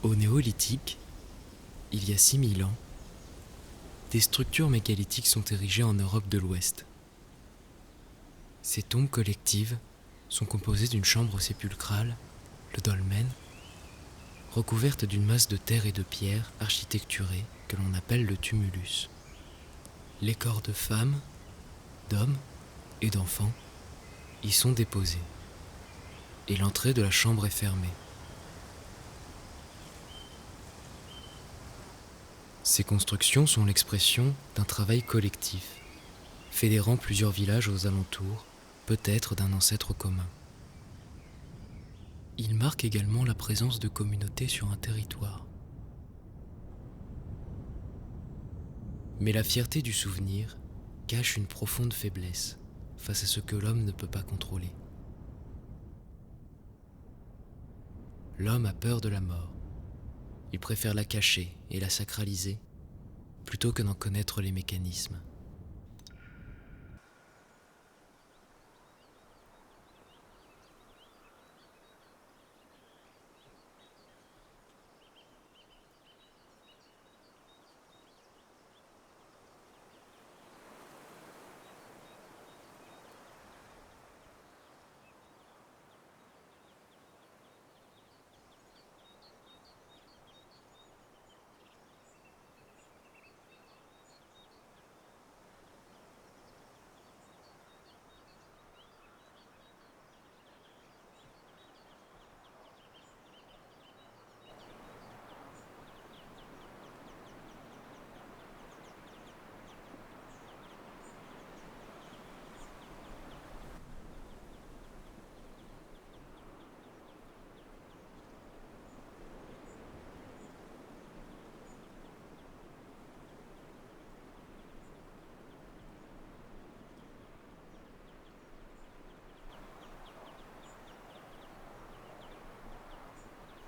Au néolithique, il y a 6000 ans, des structures mégalithiques sont érigées en Europe de l'Ouest. Ces tombes collectives sont composées d'une chambre sépulcrale, le dolmen, recouverte d'une masse de terre et de pierre architecturée que l'on appelle le tumulus. Les corps de femmes, d'hommes et d'enfants y sont déposés, et l'entrée de la chambre est fermée. Ces constructions sont l'expression d'un travail collectif, fédérant plusieurs villages aux alentours, peut-être d'un ancêtre commun. Il marque également la présence de communautés sur un territoire. Mais la fierté du souvenir cache une profonde faiblesse face à ce que l'homme ne peut pas contrôler. L'homme a peur de la mort. Il préfère la cacher et la sacraliser plutôt que d'en connaître les mécanismes.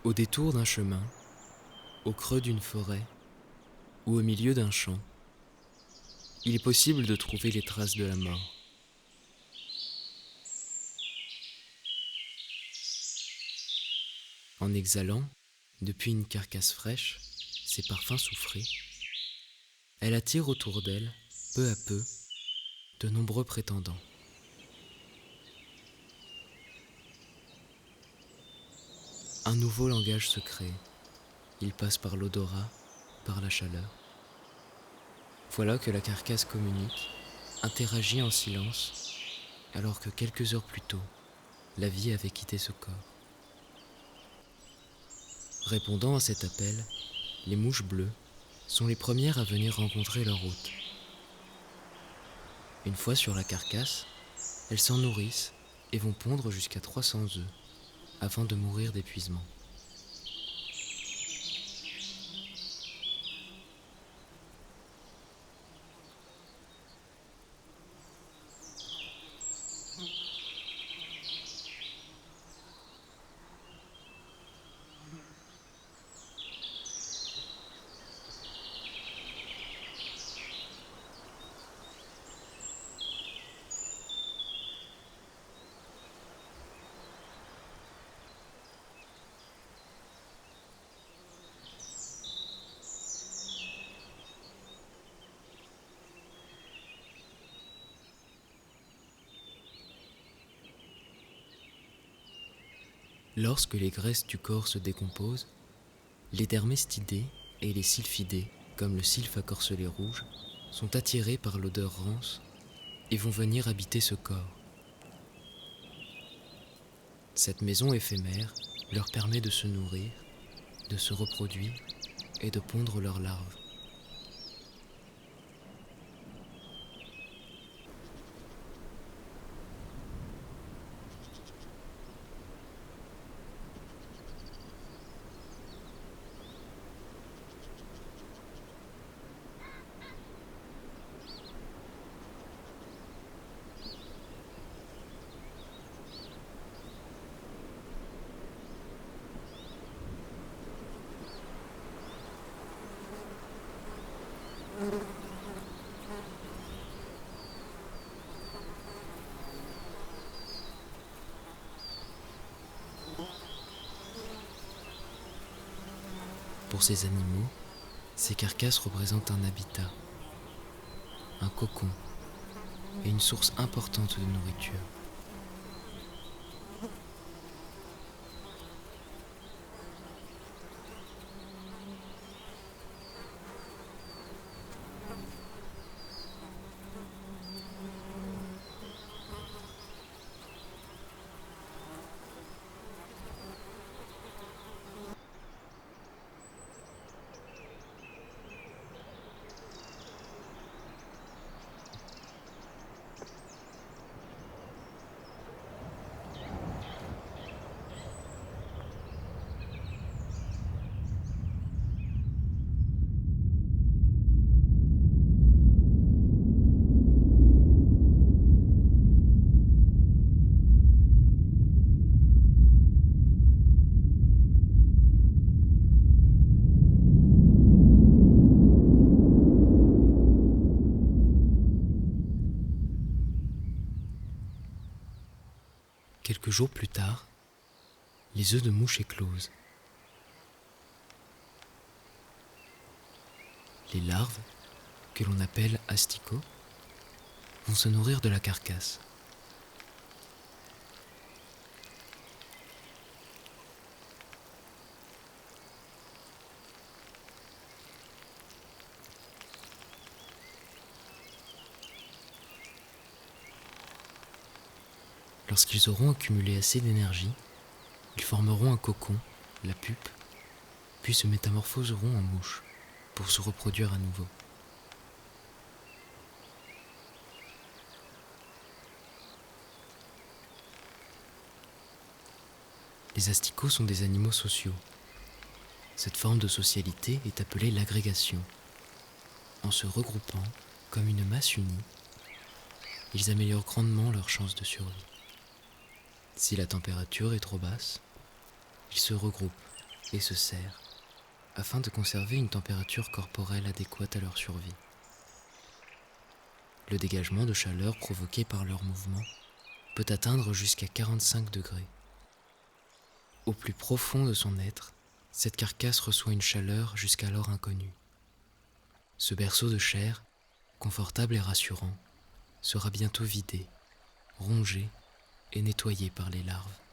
Au détour d'un chemin, au creux d'une forêt ou au milieu d'un champ, il est possible de trouver les traces de la mort. En exhalant, depuis une carcasse fraîche, ses parfums soufrés, elle attire autour d'elle, peu à peu, de nombreux prétendants. Un nouveau langage se crée. Il passe par l'odorat, par la chaleur. Voilà que la carcasse communique, interagit en silence, alors que quelques heures plus tôt, la vie avait quitté ce corps. Répondant à cet appel, les mouches bleues sont les premières à venir rencontrer leur hôte. Une fois sur la carcasse, elles s'en nourrissent et vont pondre jusqu'à 300 œufs avant de mourir d'épuisement. Lorsque les graisses du corps se décomposent, les dermestidés et les sylphidés, comme le sylphe à corselet rouge, sont attirés par l'odeur rance et vont venir habiter ce corps. Cette maison éphémère leur permet de se nourrir, de se reproduire et de pondre leurs larves. Pour ces animaux, ces carcasses représentent un habitat, un cocon et une source importante de nourriture. Quelques jours plus tard, les œufs de mouche éclosent. Les larves, que l'on appelle asticots, vont se nourrir de la carcasse. Lorsqu'ils auront accumulé assez d'énergie, ils formeront un cocon, la pupe, puis se métamorphoseront en mouche pour se reproduire à nouveau. Les asticots sont des animaux sociaux. Cette forme de socialité est appelée l'agrégation. En se regroupant comme une masse unie, ils améliorent grandement leurs chances de survie. Si la température est trop basse, ils se regroupent et se serrent afin de conserver une température corporelle adéquate à leur survie. Le dégagement de chaleur provoqué par leur mouvement peut atteindre jusqu'à 45 degrés. Au plus profond de son être, cette carcasse reçoit une chaleur jusqu'alors inconnue. Ce berceau de chair, confortable et rassurant, sera bientôt vidé, rongé et nettoyé par les larves.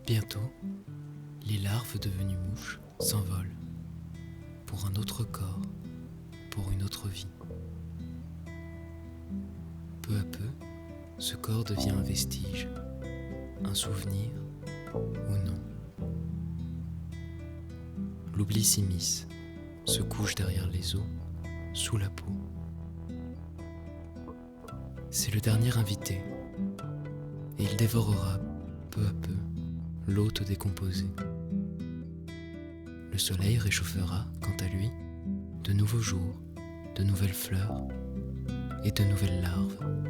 Bientôt, les larves devenues mouches s'envolent pour un autre corps, pour une autre vie. Peu à peu, ce corps devient un vestige, un souvenir ou non. L'oubli s'immisce, se couche derrière les os, sous la peau. C'est le dernier invité, et il dévorera peu à peu l'hôte décomposé. Le soleil réchauffera, quant à lui, de nouveaux jours, de nouvelles fleurs et de nouvelles larves.